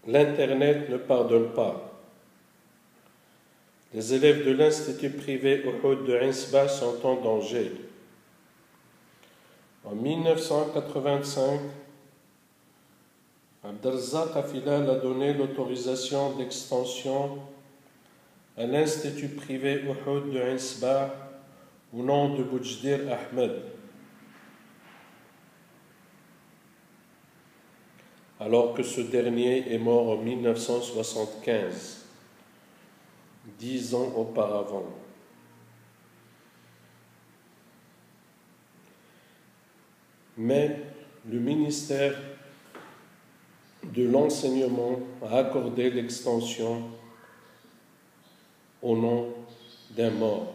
l'Internet ne pardonne pas. Les élèves de l'Institut privé Uhud de Hinsba sont en danger. En 1985, Abdelrazak Afilal a donné l'autorisation d'extension à l'Institut privé Uhud de Hinsba au nom de Boujdir Ahmed. Alors que ce dernier est mort en 1975, 10 ans auparavant. Mais le ministère de l'Enseignement a accordé l'extension au nom d'un mort.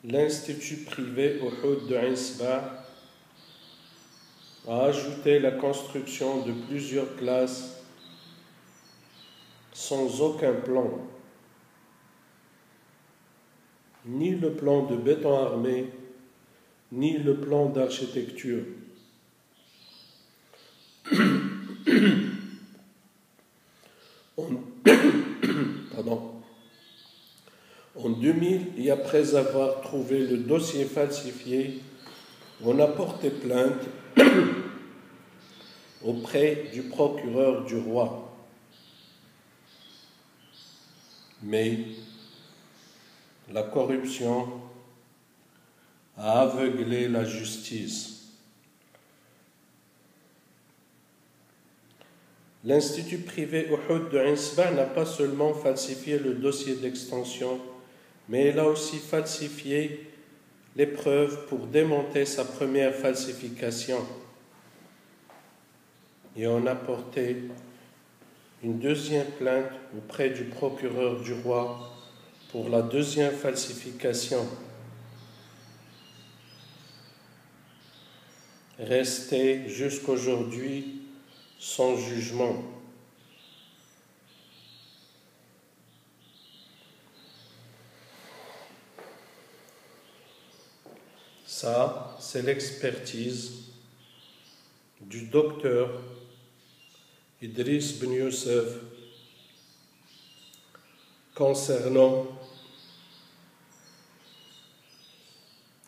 L'Institut privé Uhud de Hinsba a ajouté la construction de plusieurs classes sans aucun plan, ni le plan de béton armé, ni le plan d'architecture. En 2000, et après avoir trouvé le dossier falsifié, on a porté plainte auprès du procureur du roi. Mais la corruption a aveuglé la justice. L'Institut privé Uhud de Hinsba n'a pas seulement falsifié le dossier d'extension, mais il a aussi falsifié les preuves pour démonter sa première falsification. Et on a porté une deuxième plainte auprès du procureur du roi pour la deuxième falsification. Resté jusqu'aujourd'hui sans jugement. Ça, c'est l'expertise du docteur Idriss Ben Youssef concernant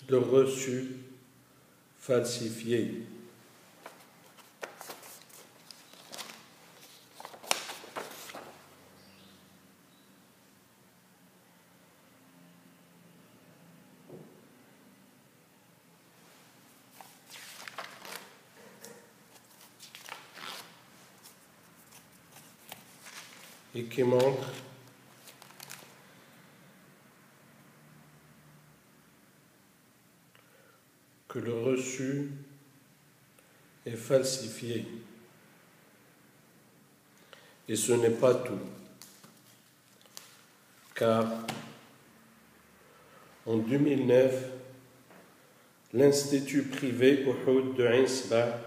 le reçu falsifié. Et qui montre que le reçu est falsifié. Et ce n'est pas tout, car en 2009, l'Institut privé Uhud de Hinsba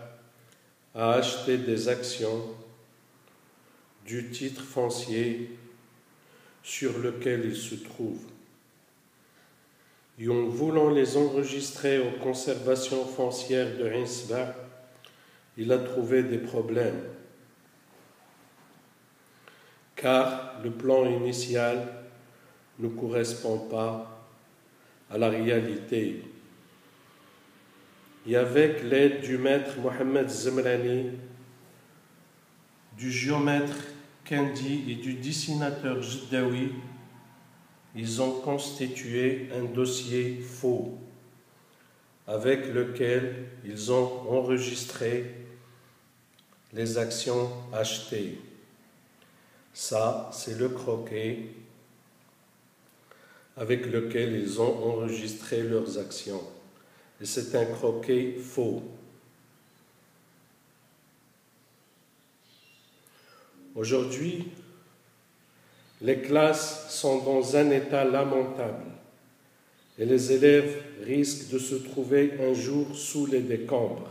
a acheté des actions du titre foncier sur lequel il se trouve. Et en voulant les enregistrer aux conservations foncières de Hinsba, il a trouvé des problèmes, car le plan initial ne correspond pas à la réalité. Et avec l'aide du maître Mohamed Zemrani, du géomètre Kendi et du dessinateur Jiddawi, ils ont constitué un dossier faux avec lequel ils ont enregistré les actions achetées. Ça, c'est le croquet avec lequel ils ont enregistré leurs actions. Et c'est un croquet faux. Aujourd'hui, les classes sont dans un état lamentable et les élèves risquent de se trouver un jour sous les décombres.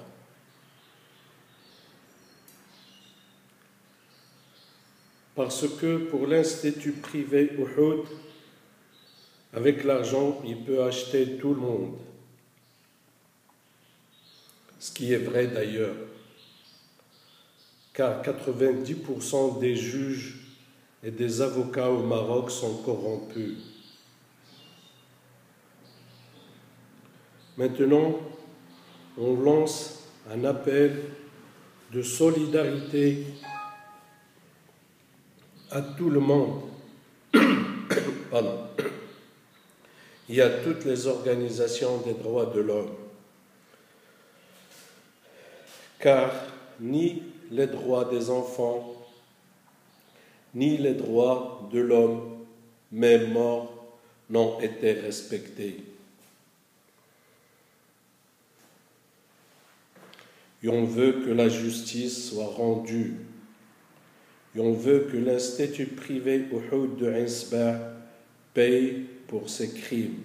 Parce que pour l'institut privé Uhud, avec l'argent, il peut acheter tout le monde. Ce qui est vrai d'ailleurs, car 90% des juges et des avocats au Maroc sont corrompus. Maintenant, on lance un appel de solidarité à tout le monde. Pardon. Il y a toutes les organisations des droits de l'homme, car ni les droits des enfants, ni les droits de l'homme, même mort, n'ont été respectés. Et on veut que la justice soit rendue. Et on veut que l'institut privé Uhud de Insba paye pour ses crimes.